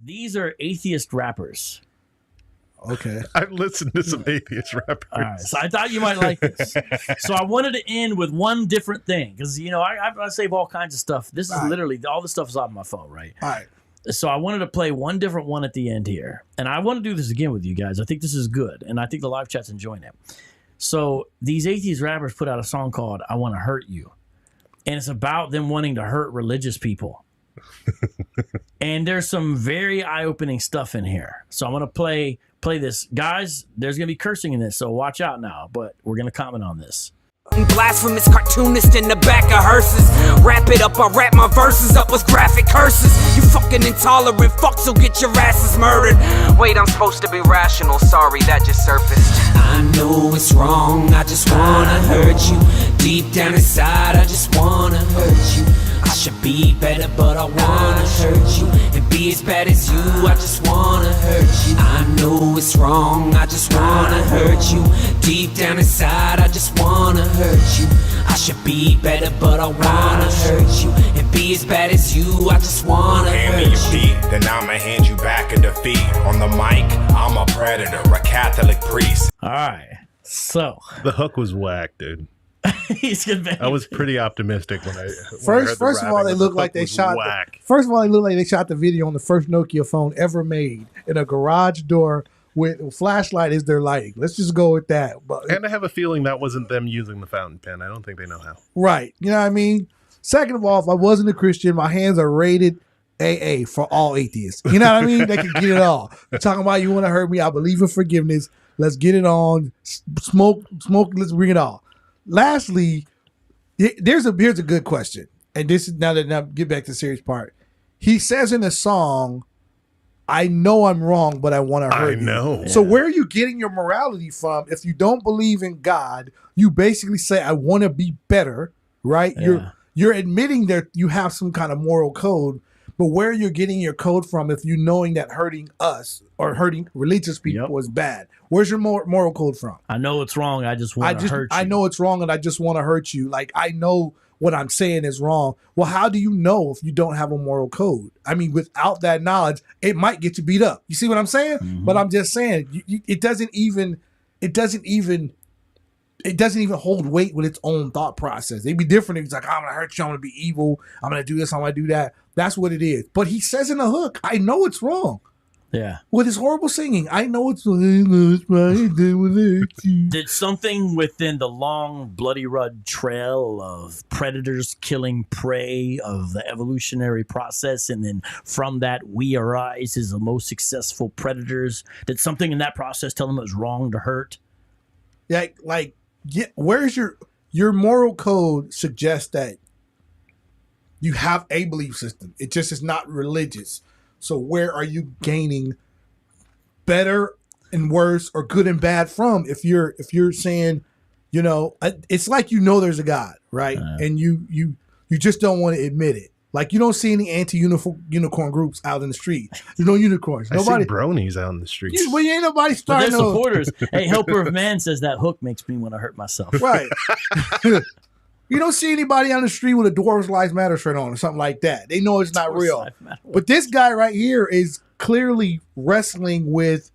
These are atheist rappers. Okay. I've listened to some atheist rappers. All right, so I thought you might like this. So I wanted to end with one different thing because I save all kinds of stuff. This is literally all the stuff is on my phone, right? All right. So I wanted to play one different one at the end here, and I want to do this again with you guys. I think this is good, and I think the live chat's enjoying it. So these atheist rappers put out a song called "I Want to Hurt You," and it's about them wanting to hurt religious people. And there's some very eye-opening stuff in here. So I'm gonna play this, guys. There's gonna be cursing in this, so watch out now. But we're gonna comment on this. Blasphemous cartoonist in the back of hearses. Wrap it up, I wrap my verses up with graphic curses. You fucking intolerant fucks will get your asses murdered. Wait, I'm supposed to be rational, sorry, that just surfaced. I know it's wrong, I just wanna hurt you. Deep down inside, I just wanna hurt you. I should be better, but I wanna hurt you. And be as bad as you, I just wanna hurt you. I know it's wrong, I just wanna hurt you. Deep down inside, I just wanna hurt you. I should be better, but I wanna hurt you. And be as bad as you, I just wanna hand hurt me your beat, then I'ma hand you back a defeat. On the mic, I'm a predator, a Catholic priest. All right, so The hook was whack, dude. he's gonna. I was pretty optimistic when I First of all, they look like they shot. First of all, they look like they shot the video on the first Nokia phone ever made in a garage door with a flashlight is their lighting. Let's just go with that. But And I have a feeling that wasn't them using the fountain pen. I don't think they know how. right, you know what I mean. Second of all, if I wasn't a Christian, my hands are rated AA for all atheists. You know what I mean? They can get it all. You're talking about you want to hurt me. I believe in forgiveness. Let's get it on. Smoke. Let's bring it all. Lastly, here's a good question, and this is now get back to the serious part. He says in the song, "I know I'm wrong, but I want to hurt you." I know. So where are you getting your morality from? If you don't believe in God, you basically say, "I want to be better," right? Yeah. You're admitting that you have some kind of moral code, but where you're getting your code from if you knowing that hurting us or hurting religious people is bad. Where's your moral code from? I know it's wrong. I just want to hurt you. I know it's wrong and I just want to hurt you. Like, I know what I'm saying is wrong. Well, how do you know if you don't have a moral code? I mean, without that knowledge, it might get you beat up. You see what I'm saying? Mm-hmm. But I'm just saying, it doesn't even hold weight with its own thought process. It'd be different if it's like, I'm going to hurt you, I'm going to be evil, I'm going to do this, I'm going to do that. That's what it is. But he says in the hook, I know it's wrong. Yeah. With his horrible singing, I know it's right. Did something within the long, bloody road trail of predators killing prey of the evolutionary process, and then from that we arise as the most successful predators? Did something in that process tell them it was wrong to hurt? Where's your moral code suggests that you have a belief system. It just is not religious. So where are you gaining better and worse or good and bad from? If you're saying, it's like there's a God, right? And you just don't want to admit it. Like, you don't see any anti-unicorn groups out in the street. There's no unicorns. I see bronies out in the streets. Well, ain't nobody starting. But they're supporters. Hey, Helper of Man says that hook makes me want to hurt myself. Right. You don't see anybody on the street with a Dwarves Lives Matter shirt on or something like that. They know it's not real. But this guy right here is clearly wrestling with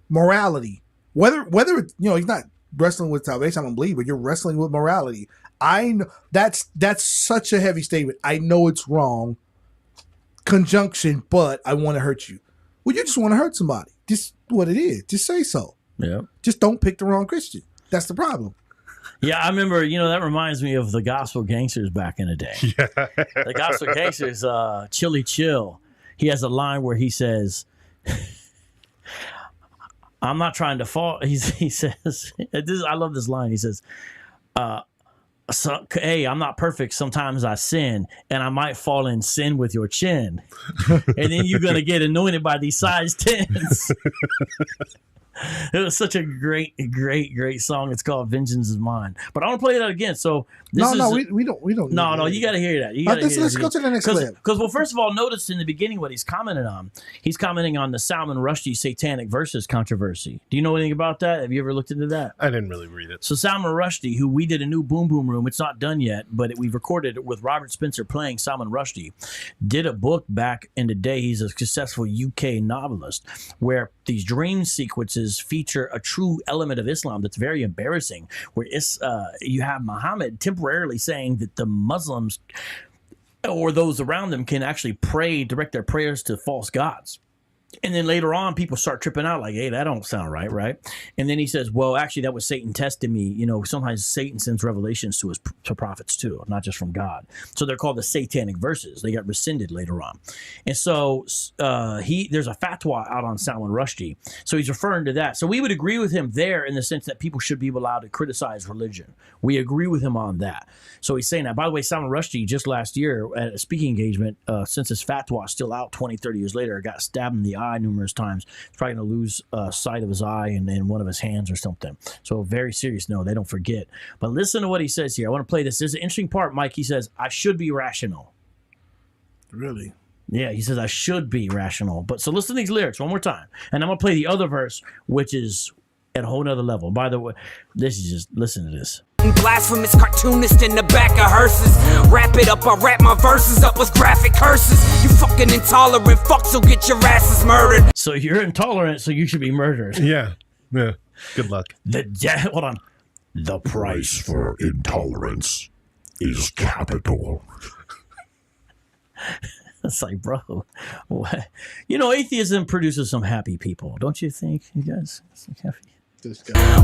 morality. Whether it's, he's not wrestling with salvation, I don't believe, but you're wrestling with morality. I know that's such a heavy statement. I know it's wrong. Conjunction, but I want to hurt you. Well, you just want to hurt somebody. Just what it is. Just say so. Yeah. Just don't pick the wrong Christian. That's the problem. Yeah, I remember, that reminds me of the Gospel Gangsters back in the day. Yeah. The Gospel Gangsters, Chili Chill, he has a line where he says, I'm not trying to fall. He says, I love this line. He says, hey, I'm not perfect. Sometimes I sin, and I might fall in sin with your chin. And then you're going to get anointed by these size 10s. It was such a great song. It's called "Vengeance Is Mine." But I want to play that again. So this we don't. No, you got to hear that. Let's go to the next clip. Because well, first of all, notice in the beginning what he's commenting on. He's commenting on the Salman Rushdie satanic verses controversy. Do you know anything about that? Have you ever looked into that? I didn't really read it. So Salman Rushdie, who we did a new Boom Boom Room, it's not done yet, but we've recorded it with Robert Spencer playing Salman Rushdie, did a book back in the day. He's a successful UK novelist where these dream sequences feature a true element of Islam that's very embarrassing, where you have Muhammad temporarily saying that the Muslims or those around them can actually direct their prayers to false gods. And then later on, people start tripping out like, hey, that don't sound right? And then he says, well, actually, that was Satan testing me. You know, sometimes Satan sends revelations to prophets too, not just from God. So they're called the satanic verses. They got rescinded later on. And so there's a fatwa out on Salman Rushdie. So he's referring to that. So we would agree with him there in the sense that people should be allowed to criticize religion. We agree with him on that. So he's saying that. By the way, Salman Rushdie, just last year at a speaking engagement, since his fatwa is still out 20, 30 years later, got stabbed in the eye numerous times. He's probably going to lose sight of his eye and then one of his hands or something. So very serious. No, they don't forget. But listen to what he says here. I want to play this. This is an interesting part, Mike. He says, I should be rational. Really? Yeah, he says, I should be rational. But so listen to these lyrics one more time. And I'm going to play the other verse, which is at a whole nother level. By the way, this is just, listen to this. Blasphemous cartoonist in the back of hearses. Wrap it up, I wrap my verses up with graphic curses. You fucking intolerant fuck, so get your asses murdered. So you're intolerant, so you should be murdered. Yeah. Good luck. Hold on. The price for intolerance is capital. It's like, bro, what? You know, atheism produces some happy people, don't you think, you guys? It's like happy.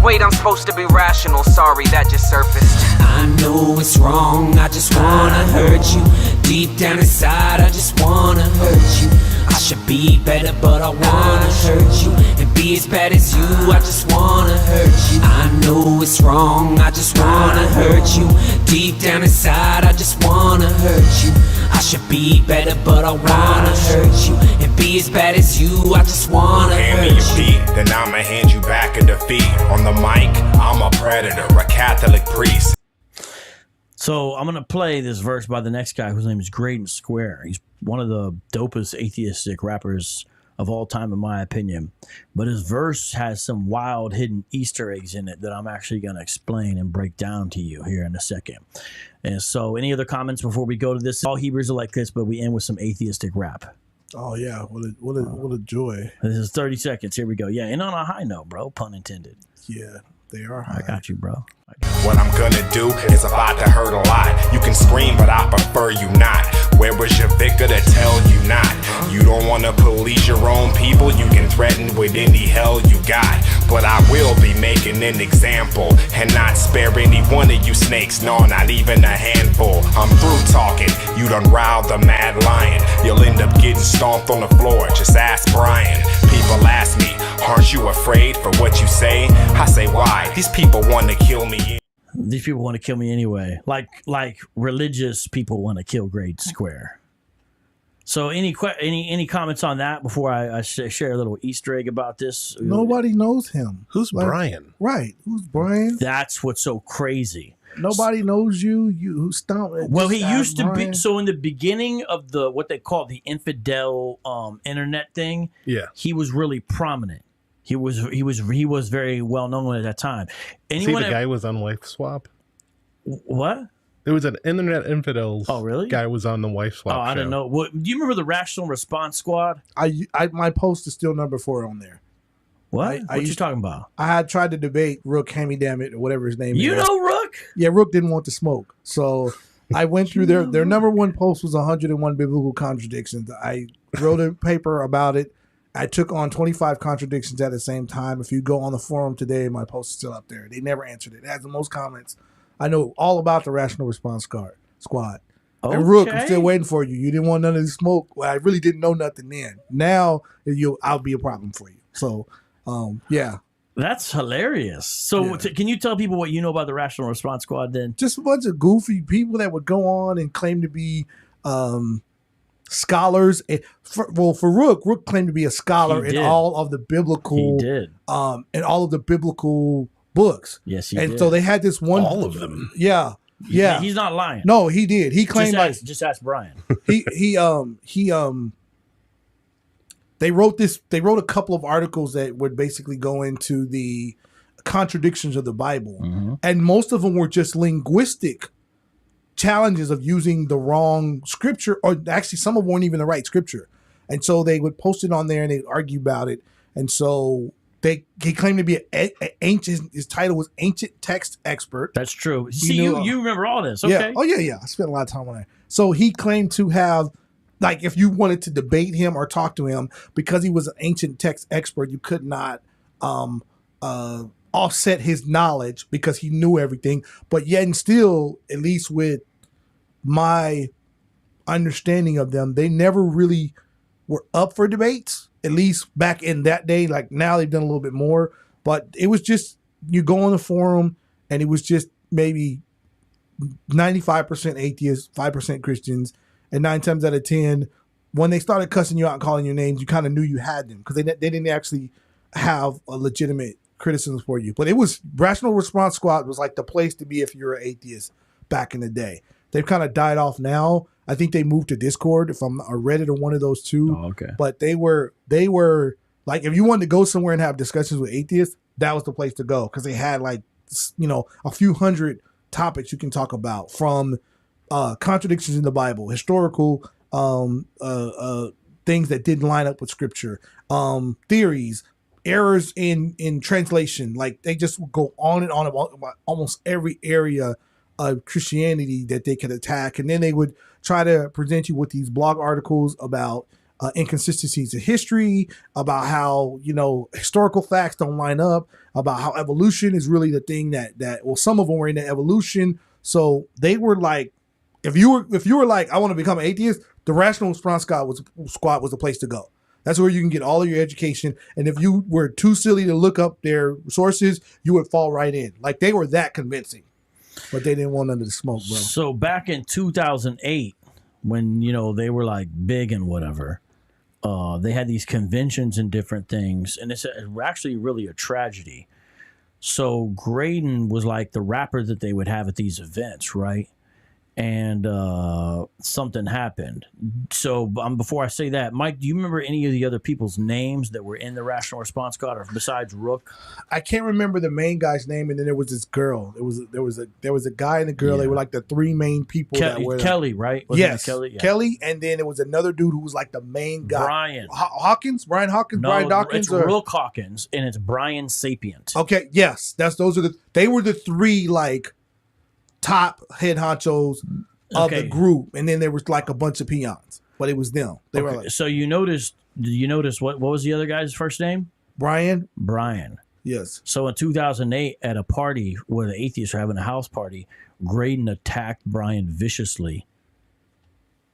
Wait, I'm supposed to be rational, sorry, that just surfaced. I know it's wrong, I just wanna hurt you. Deep down inside, I just wanna hurt you. I should be better, but I wanna hurt you. And be as bad as you, I just wanna hurt you. I know it's wrong, I just wanna hurt you. Deep down inside, I just wanna hurt you. I should be better, but I wanna hurt you. And be as bad as you, I just wanna Hand me hurt your you. beat, then I'ma hand you back a defeat. On the mic, I'm a predator, a Catholic priest. So I'm going to play this verse by the next guy whose name is Graydon Square. He's one of the dopest atheistic rappers of all time, in my opinion. But his verse has some wild hidden Easter eggs in it that I'm actually going to explain and break down to you here in a second. And so any other comments before we go to this? All Hebrews are like this, but we end with some atheistic rap. Oh yeah, what a joy. This is 30 seconds. Here we go. Yeah, and on a high note, bro. Pun intended. Yeah, they are high. I got you, bro. What I'm gonna do is about to hurt a lot. You can scream, but I prefer you not. Where was your vicar to tell you not? You don't wanna police your own people, you can threaten with any hell you got. But I will be making an example and not spare any one of you snakes, no, not even a handful. I'm through talking, you done riled the mad lion. You'll end up getting stomped on the floor, just ask Brian. People ask me, aren't you afraid for what you say? I say, why? These people wanna kill me. These people want to kill me anyway. Like religious people want to kill Graydon Square. So any comments on that before I share a little Easter egg about this? Nobody knows him. Who's Brian? Right. Who's Brian? That's what's so crazy. Nobody knows you. Who stomped? Well, he used to be. So in the beginning of the what they call the infidel internet thing, Yeah. he was really prominent. He was very well known at that time. See, the guy was on Wife Swap. What? There was an internet infidels. Oh, really? Guy was on the Wife Swap. Oh, I didn't know. What, do you remember the Rational Response Squad? My post is still number 4 on there. What? What you talking about? I had tried to debate Rook, Hand Me Damn It, or whatever his name is. You know Rook? Yeah, Rook didn't want to smoke. So I went through their number 1 post was 101 biblical contradictions. I wrote a paper about it. I took on 25 contradictions at the same time. If you go on the forum today, my post is still up there. They never answered it. It has the most comments. I know all about the Rational Response Squad. Okay. And Rook, I'm still waiting for you. You didn't want none of the smoke. Well, I really didn't know nothing then. Now, I'll be a problem for you. So, yeah. That's hilarious. So can you tell people what you know about the Rational Response Squad then? Just a bunch of goofy people that would go on and claim to be scholars. Farouk claimed to be a scholar in all of the biblical. He did. In all of the biblical books. Yes, he did. did. And so they had this one. All of them. Yeah. Yeah. He's not lying. No, he did. He claimed just ask Brian. They wrote a couple of articles that would basically go into the contradictions of the Bible. And most of them were just linguistic challenges of using the wrong scripture, or actually some of them weren't even the right scripture. And so they would post it on there and they'd argue about it. And so he claimed to be an ancient, his title was Ancient Text Expert. That's true. See, you remember all this. Okay. Yeah. Oh, yeah. I spent a lot of time on that. So he claimed to have, like, if you wanted to debate him or talk to him, because he was an ancient text expert, you could not offset his knowledge because he knew everything. But yet and still, at least with my understanding of them, they never really were up for debates, at least back in that day. Like now they've done a little bit more, but it was just, you go on the forum and it was just maybe 95% atheists, 5% Christians, and 9 times out of 10, when they started cussing you out and calling your names, you kind of knew you had them because they didn't actually have a legitimate criticism for you. But it was, Rational Response Squad was like the place to be if you're an atheist back in the day. They've kind of died off now. I think they moved to Discord, if I'm, or Reddit, or one of those two. Oh, okay. But they were like, if you wanted to go somewhere and have discussions with atheists, that was the place to go because they had like, you know, a few hundred topics you can talk about, from contradictions in the Bible, historical things that didn't line up with scripture, theories, errors in translation. Like they just would go on and on about almost every area of Christianity that they could attack. And then they would try to present you with these blog articles about inconsistencies in history, about how, you know, historical facts don't line up, about how evolution is really the thing that well, some of them were into evolution. So they were like, if you were like, I want to become an atheist, the Rational Response Squad was the place to go. That's where you can get all of your education. And if you were too silly to look up their sources, you would fall right in. Like they were that convincing, but they didn't want none of the smoke, bro. So back in 2008, when, you know, they were like big and whatever, they had these conventions and different things, and it's actually really a tragedy. So Graydon was like the rapper that they would have at these events, right? And something happened. So before I say that, Mike, do you remember any of the other people's names that were in the Rational Response Squad, or besides Rook? I can't remember the main guy's name, and then there was this girl. There was a guy and a girl. Yeah. They were like the three main people that were Kelly, right? Yes, Kelly. Yeah. Kelly, and then there was another dude who was like the main guy. Brian Hawkins, Brian Hawkins, no, Brian Dawkins. It's Rook Hawkins, and it's Brian Sapient. Okay, yes, they were the three like top head honchos of the group, and then there was like a bunch of peons, but it was them. They were like. So did you notice what was the other guy's first name? Brian. Yes. So in 2008, at a party where the atheists were having a house party, Graydon attacked Brian viciously,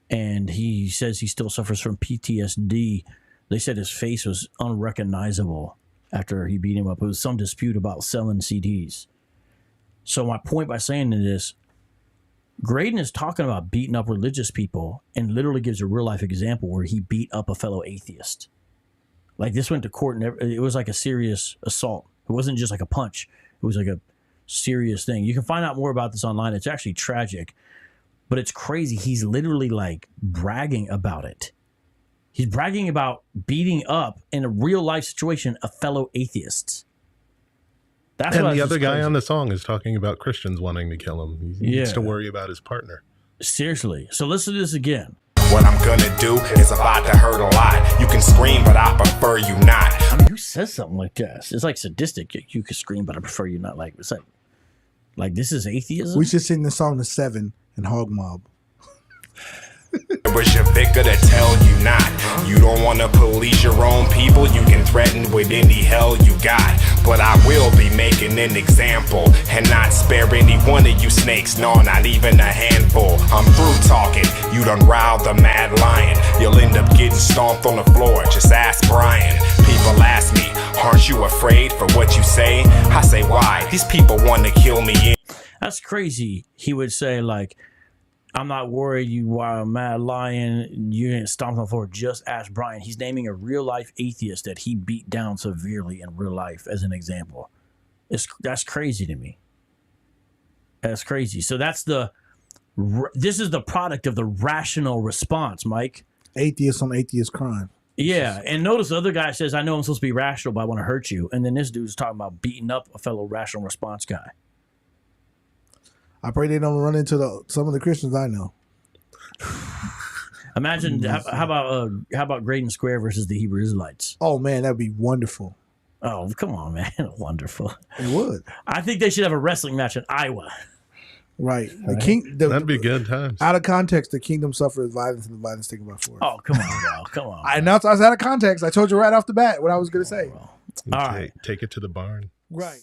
and he says he still suffers from PTSD. They said his face was unrecognizable after he beat him up. It was some dispute about selling CDs. So my point by saying this, Graydon is talking about beating up religious people and literally gives a real life example where he beat up a fellow atheist. Like this went to court and it was like a serious assault. It wasn't just like a punch. It was like a serious thing. You can find out more about this online. It's actually tragic, but it's crazy. He's literally like bragging about it. He's bragging about beating up in a real life situation a fellow atheist. That's and the other guy on the song is talking about Christians wanting to kill him. He needs to worry about his partner. Seriously. So listen to this again. What I'm gonna do is about to hurt a lot. You can scream, but I prefer you not. I mean, who says something like this? It's like sadistic. You can scream, but I prefer you not. Like, it's like this is atheism. We should sing the song The Seven and Hog Mob. It was your vicar to tell you not. You don't want to police your own people. You can threaten with any hell you got. But I will be making an example and not spare any one of you snakes. No, not even a handful. I'm through talking. You done riled the mad lion. You'll end up getting stomped on the floor. Just ask Brian. People ask me, aren't you afraid for what you say? I say, why? These people want to kill me. That's crazy. He would say like, I'm not worried you are a mad lion. You didn't stomp on the floor. Just ask Brian. He's naming a real life atheist that he beat down severely in real life as an example. That's crazy to me. That's crazy. So this is the product of the rational response, Mike. Atheist on atheist crime. Yeah, and notice the other guy says, I know I'm supposed to be rational, but I want to hurt you. And then this dude's talking about beating up a fellow rational response guy. I pray they don't run into some of the Christians I know. Imagine how about Graydon Square versus the Hebrew Israelites? Oh man, that'd be wonderful. Oh come on, man, wonderful. It would. I think they should have a wrestling match in Iowa. Right. That'd be good times. Out of context, the kingdom suffers violence and the violence taken by force. Oh come on, bro. Come on. I announced I was out of context. I told you right off the bat what I was going to say. Take it to the barn. Right.